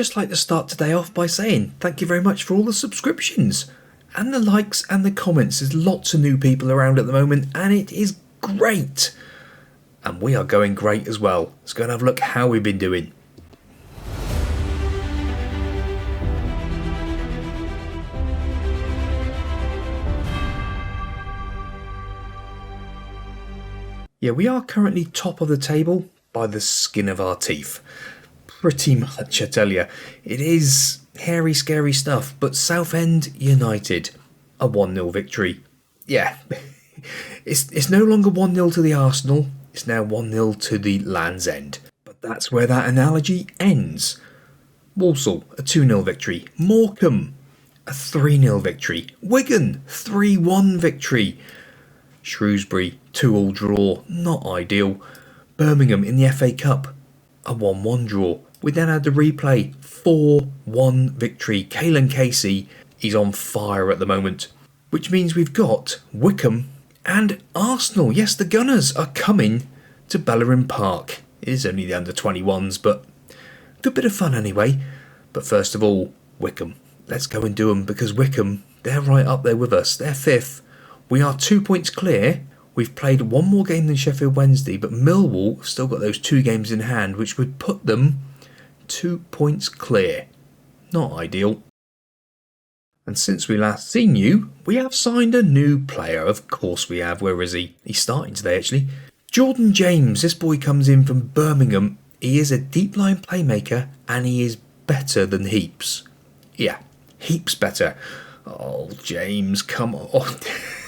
just like to start today off by saying thank you very much for all the subscriptions and the likes and the comments. There's lots of new people around at the moment and it is great. And we are going great as well. Let's go and have a look how we've been doing. Yeah, we are currently top of the table by the skin of our teeth. Pretty much, I tell you. It is hairy, scary stuff, but Southend United, a 1-0 victory. Yeah, it's no longer 1-0 to the Arsenal, it's now 1-0 to the Lands End. But that's where that analogy ends. Walsall, a 2-0 victory. Morecambe, a 3-0 victory. Wigan, 3-1 victory. Shrewsbury, 2-2 draw, not ideal. Birmingham in the FA Cup, a 1-1 draw. We then had the replay, 4-1 victory. Caelan Casey, he's on fire at the moment. Which means we've got Wycombe and Arsenal. Yes, the Gunners are coming to Bellerin Park. It is only the under-21s, but good bit of fun anyway. But first of all, Wycombe. Let's go and do them, because Wycombe, they're right up there with us. They're 5th. We are 2 points clear. We've played one more game than Sheffield Wednesday, but Millwall have still got those 2 games in hand, which would put them 2 points clear. Not ideal. And since we last seen you, we have signed a new player. Of course we have. Where is he? He's starting today, actually. Jordan James. This boy comes in from Birmingham. He is a deep line playmaker, and he is better than Heaps. Yeah, Heaps better. Oh, James, come on.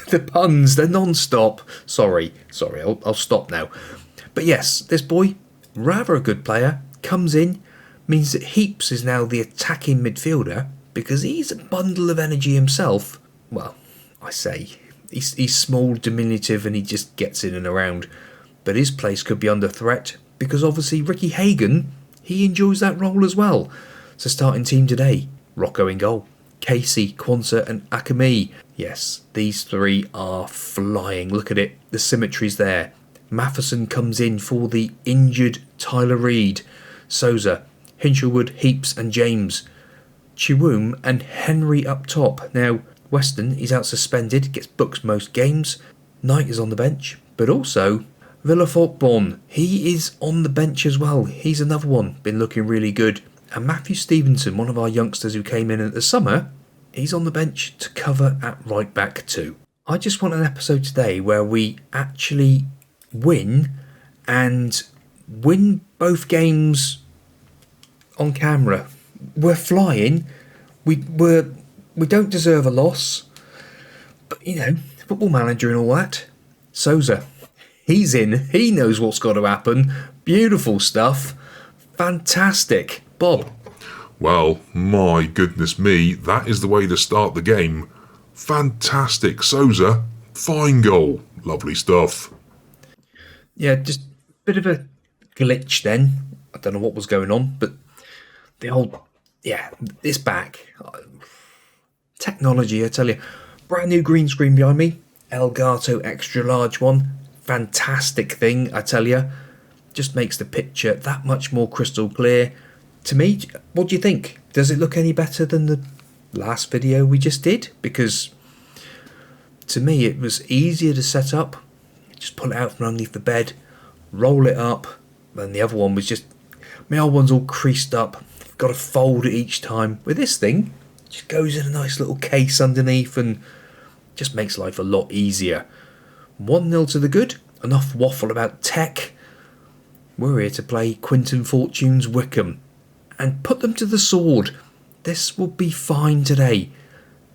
The puns, they're non-stop. Sorry, I'll stop now. But yes, this boy, rather a good player, comes in, means that Heaps is now the attacking midfielder, because he's a bundle of energy himself. Well, I say, he's small, diminutive, and he just gets in and around. But his place could be under threat, because obviously Ricky Hagan, he enjoys that role as well. So starting team today, Rocco in goal. Casey, Quansah and Akemi. Yes, these 3 are flying. Look at it. The symmetry's there. Matheson comes in for the injured Tyler Reid. Souza, Hinchelwood, Heaps and James. Chiwum and Henry up top. Now, Weston, he's out suspended, gets booked most games. Knight is on the bench. But also, Villa Falkborn, he is on the bench as well. He's another one. Been looking really good. And Matthew Stevenson, one of our youngsters who came in at the summer, he's on the bench to cover at right back too. I just want an episode today where we actually win, and win both games on camera. We're flying. We don't deserve a loss. But, you know, football manager and all that. Souza, he's in. He knows what's got to happen. Beautiful stuff. Fantastic. Bob. Well, my goodness me, that is the way to start the game. Fantastic, Souza. Fine goal. Lovely stuff. Yeah, just a bit of a glitch then. I don't know what was going on, but the old, it's back. Technology, I tell you. Brand new green screen behind me. Elgato extra large one. Fantastic thing, I tell you. Just makes the picture that much more crystal clear. To me, what do you think? Does it look any better than the last video we just did? Because to me it was easier to set up. Just pull it out from underneath the bed, roll it up, and the other one was just, my old one's all creased up. Got to fold it each time. With this thing, it just goes in a nice little case underneath and just makes life a lot easier. 1-0 to the good. Enough waffle about tech. We're here to play Quinton Fortune's Wycombe and put them to the sword. This will be fine today.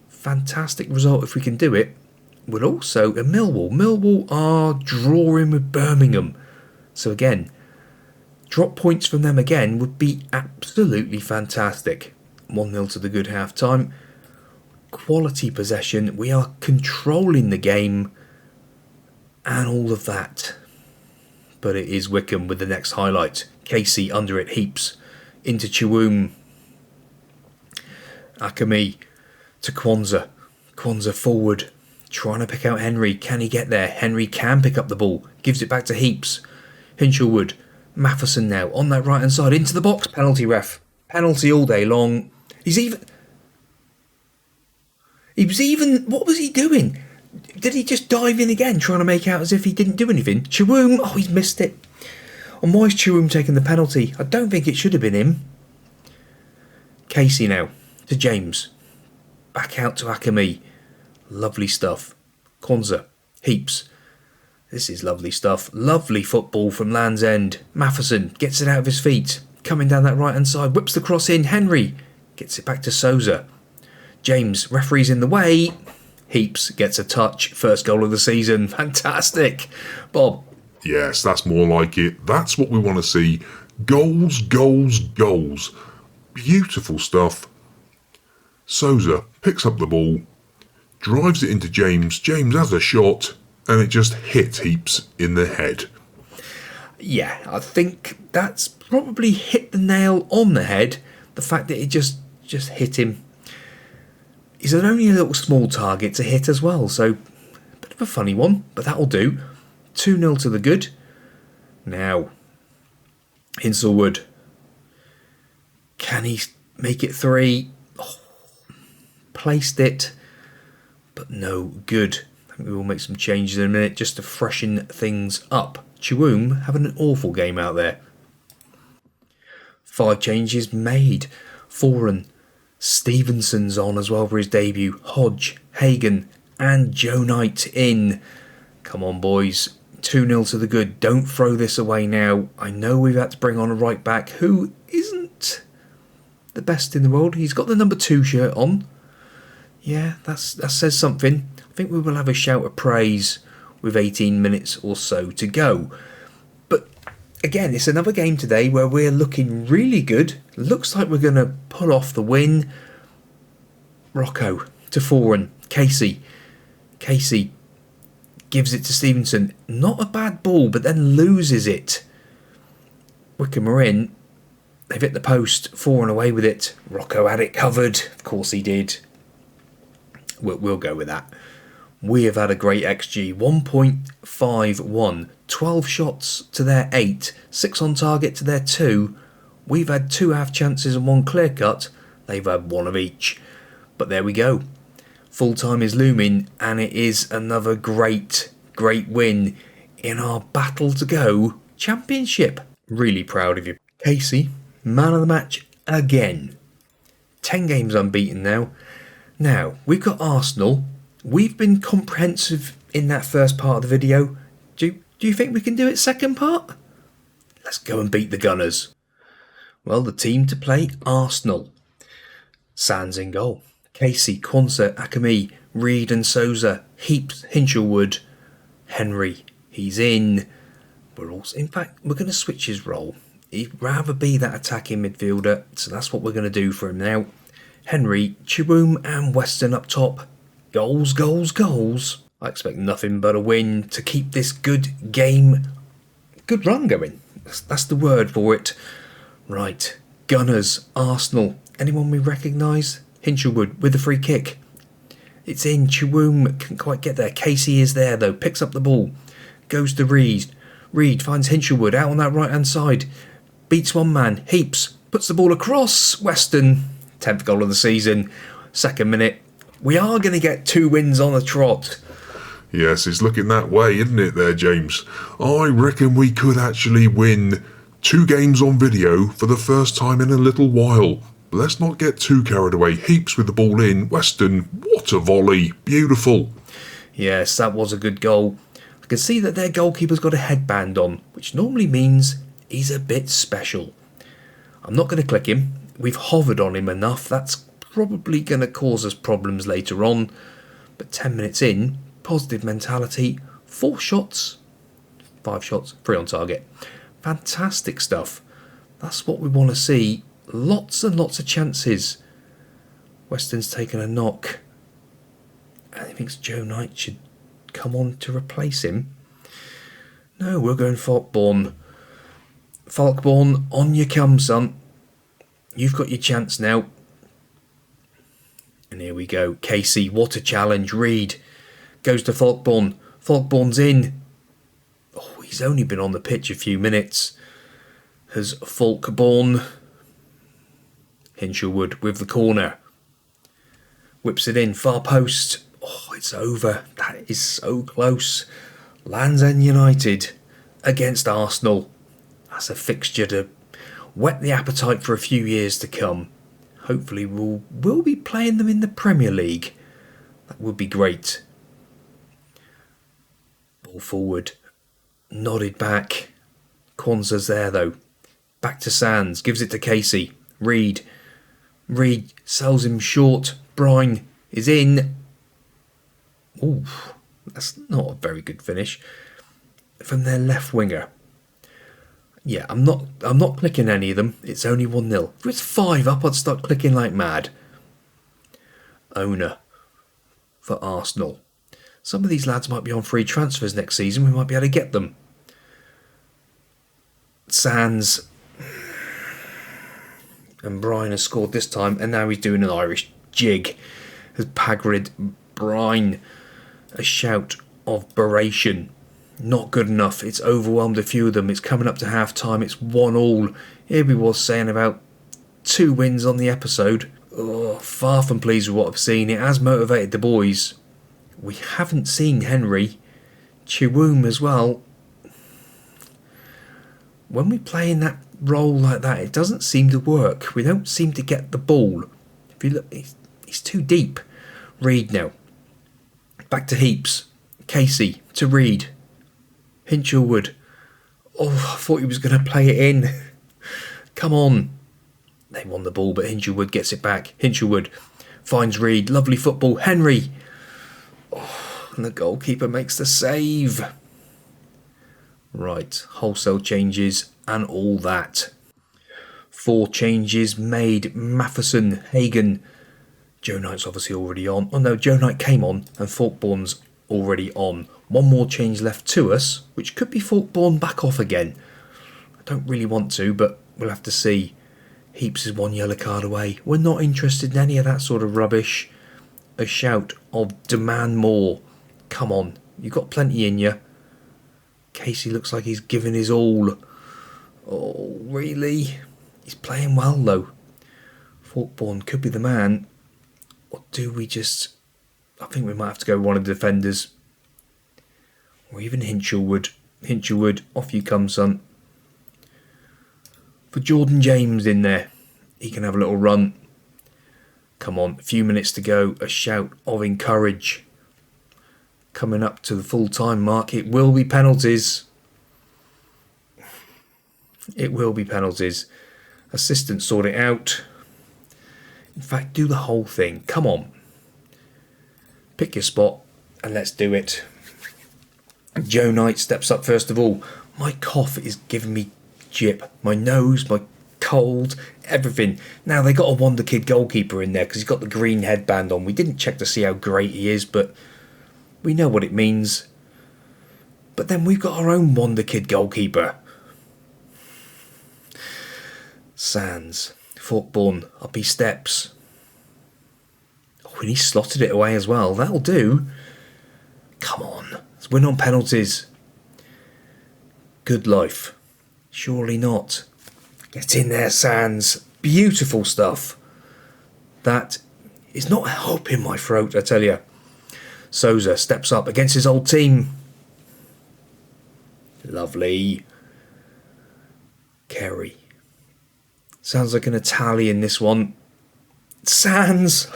Fantastic result if we can do it. We'll also, at Millwall are drawing with Birmingham. So again, drop points from them again would be absolutely fantastic. 1-0 to the good half time. Quality possession. We are controlling the game and all of that. But it is Wycombe with the next highlight. Casey under it, Heaps. Into Chiwum. Akemi to Quansah. Quansah forward. Trying to pick out Henry. Can he get there? Henry can pick up the ball. Gives it back to Heaps. Hinchelwood. Matheson now on that right hand side. Into the box. Penalty ref. Penalty all day long. He was even... What was he doing? Did he just dive in again, trying to make out as if he didn't do anything? Chiwoom, oh, he's missed it. And why is Chiwoom taking the penalty? I don't think it should have been him. Casey now, to James. Back out to Akami. Lovely stuff. Kwanzaa, heaps. This is lovely stuff. Lovely football from Lands End. Matheson gets it out of his feet. Coming down that right hand side, whips the cross in. Henry gets it back to Souza. James, referee's in the way. Heaps gets a touch. First goal of the season. Fantastic. Bob. Yes, that's more like it. That's what we want to see. Goals, goals, goals. Beautiful stuff. Souza picks up the ball, drives it into James. James has a shot, and it just hit Heaps in the head. Yeah, I think that's probably hit the nail on the head. The fact that it just hit him. He's only a little small target to hit as well, so a bit of a funny one, but that'll do. 2-0 to the good. Now, Hinsselwood. Can he make it 3? Oh, placed it, but no good. I think we will make some changes in a minute just to freshen things up. Chiwoom having an awful game out there. 5 changes made. Foran. Stevenson's on as well for his debut. Hodge, Hagen and Joe Knight in. Come on, boys. 2-0 to the good. Don't throw this away now. I know we've had to bring on a right back who isn't the best in the world. He's got the number 2 shirt on. Yeah, that says something. I think we will have a shout of praise with 18 minutes or so to go. But again, it's another game today where we're looking really good. Looks like we're going to pull off the win. Rocco to Foran. Casey gives it to Stevenson. Not a bad ball, but then loses it. Wickham are in. They've hit the post. Foran away with it. Rocco had it covered. Of course he did. We'll go with that. We have had a great XG. 1.51. 12 shots to their 8. 6 on target to their 2. We've had 2 half chances and 1 clear cut. They've had 1 of each. But there we go. Full time is looming, and it is another great win in our battle to go championship. Really proud of you. Casey, man of the match again. 10 games unbeaten now. Now, we've got Arsenal. We've been comprehensive in that first part of the video. Do you think we can do it second part? Let's go and beat the Gunners. Well, the team to play, Arsenal. Sands in goal. Casey, Kwanzaa, Akami, Reed and Souza, Heaps, Hinshelwood, Henry. He's in. In fact, we're going to switch his role. He'd rather be that attacking midfielder, so that's what we're going to do for him now. Henry, Chiwoom and Weston up top. Goals, goals, goals. I expect nothing but a win to keep this good run going. That's the word for it. Right, Gunners, Arsenal. Anyone we recognise? Hinshelwood with the free kick. It's in. Chiwoom can't quite get there. Casey is there though. Picks up the ball. Goes to Reed. Reed finds Hinshelwood out on that right hand side. Beats one man. Heaps puts the ball across. Weston. 10th goal of the season. 2nd minute. We are going to get 2 wins on the trot. Yes, it's looking that way, isn't it there, James? I reckon we could actually win 2 games on video for the first time in a little while. But let's not get too carried away. Heaps with the ball in. Weston, what a volley. Beautiful. Yes, that was a good goal. I can see that their goalkeeper's got a headband on, which normally means he's a bit special. I'm not going to click him. We've hovered on him enough. That's probably going to cause us problems later on. But 10 minutes in, positive mentality. 4 shots. 5 shots. 3 on target. Fantastic stuff. That's what we want to see. Lots and lots of chances. Weston's taken a knock. And he thinks Joe Knight should come on to replace him. No, we're going Falkborn. Falkborn, on you come, son. You've got your chance now. And here we go. Casey, what a challenge. Reed goes to Falkborn. Falkborn's in. Oh, he's only been on the pitch a few minutes. Has Falkborn Hinshelwood with the corner. Whips it in, far post. Oh, it's over. That is so close. Lands End United against Arsenal. That's a fixture to whet the appetite for a few years to come. Hopefully we'll be playing them in the Premier League. That would be great. Ball forward. Nodded back. Kwanzaa's there though. Back to Sands. Gives it to Casey. Reed sells him short. Brine is in. Ooh, that's not a very good finish. From their left winger. Yeah, I'm not clicking any of them. It's only 1-0. If it's 5 up, I'd start clicking like mad. Owner for Arsenal. Some of these lads might be on free transfers next season. We might be able to get them. Sands. And Brine has scored this time, and now he's doing an Irish jig. Has Pagrid Brine. A shout of beration. Not good enough. It's overwhelmed a few of them. It's coming up to half time. It's 1-1. Here we was saying about 2 wins on the episode. Oh, far from pleased with what I've seen. It has motivated the boys. We haven't seen Henry. Chiwoom as well. When we play in that role like that, it doesn't seem to work. We don't seem to get the ball. If you look, he's too deep. Reed now. Back to Heaps. Casey to Reed. Hinshelwood. Oh, I thought he was going to play it in. Come on. They won the ball, but Hinshelwood gets it back. Hinshelwood finds Reed. Lovely football. Henry. Oh, and the goalkeeper makes the save. Right. Wholesale changes and all that. 4 changes made. Matheson, Hagen. Joe Knight's obviously already on. Oh no, Joe Knight came on and Thorpeborn's already on. 1 more change left to us, which could be Thorpeborn back off again. I don't really want to, but we'll have to see. Heaps is 1 yellow card away. We're not interested in any of that sort of rubbish. A shout of demand more. Come on, you've got plenty in you. Casey looks like he's giving his all. Oh, really? He's playing well though. Thorpeborn could be the man. Or do we just... I think we might have to go one of the defenders. Or even Hinshelwood. Hinshelwood, off you come, son. For Jordan James in there. He can have a little run. Come on, a few minutes to go. A shout of encourage. Coming up to the full-time mark. It will be penalties. It will be penalties. Assistant sort it out. In fact, do the whole thing. Come on. Pick your spot and let's do it. Joe Knight steps up first of all. My cough is giving me jip. My nose, my cold, everything. Now, they got a Wonder Kid goalkeeper in there because he's got the green headband on. We didn't check to see how great he is, but we know what it means. But then we've got our own Wonder Kid goalkeeper. Sands. Thorpeborn. Up he steps. Oh, and he slotted it away as well. That'll do. Come on. Let's win on penalties. Good life. Surely not. Get in there, Sands. Beautiful stuff. That is not help in my throat, I tell you. Souza steps up against his old team. Lovely. Kerry. Sounds like an Italian, this one. Sands.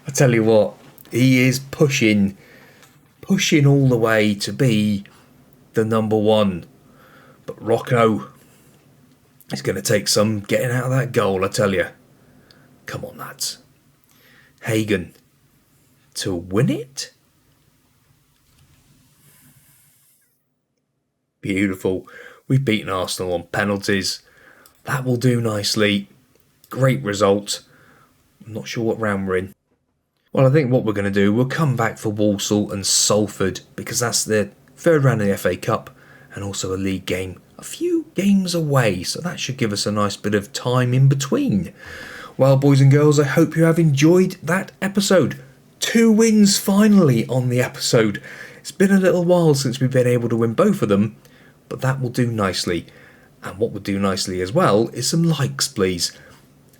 I tell you what, he is pushing all the way to be the number 1. But Rocco is going to take some getting out of that goal, I tell you. Come on, lads. Hagen to win it. Beautiful. We've beaten Arsenal on penalties. That will do nicely. Great result. I'm not sure what round we're in. Well, I think what we're going to do, we'll come back for Walsall and Salford because that's the 3rd round of the FA Cup and also a league game. A few games away, so that should give us a nice bit of time in between. Well, boys and girls, I hope you have enjoyed that episode. 2 wins finally on the episode. It's been a little while since we've been able to win both of them, but that will do nicely. And what would do nicely as well is some likes, please.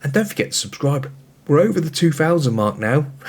And don't forget to subscribe. We're over the 2,000 mark now.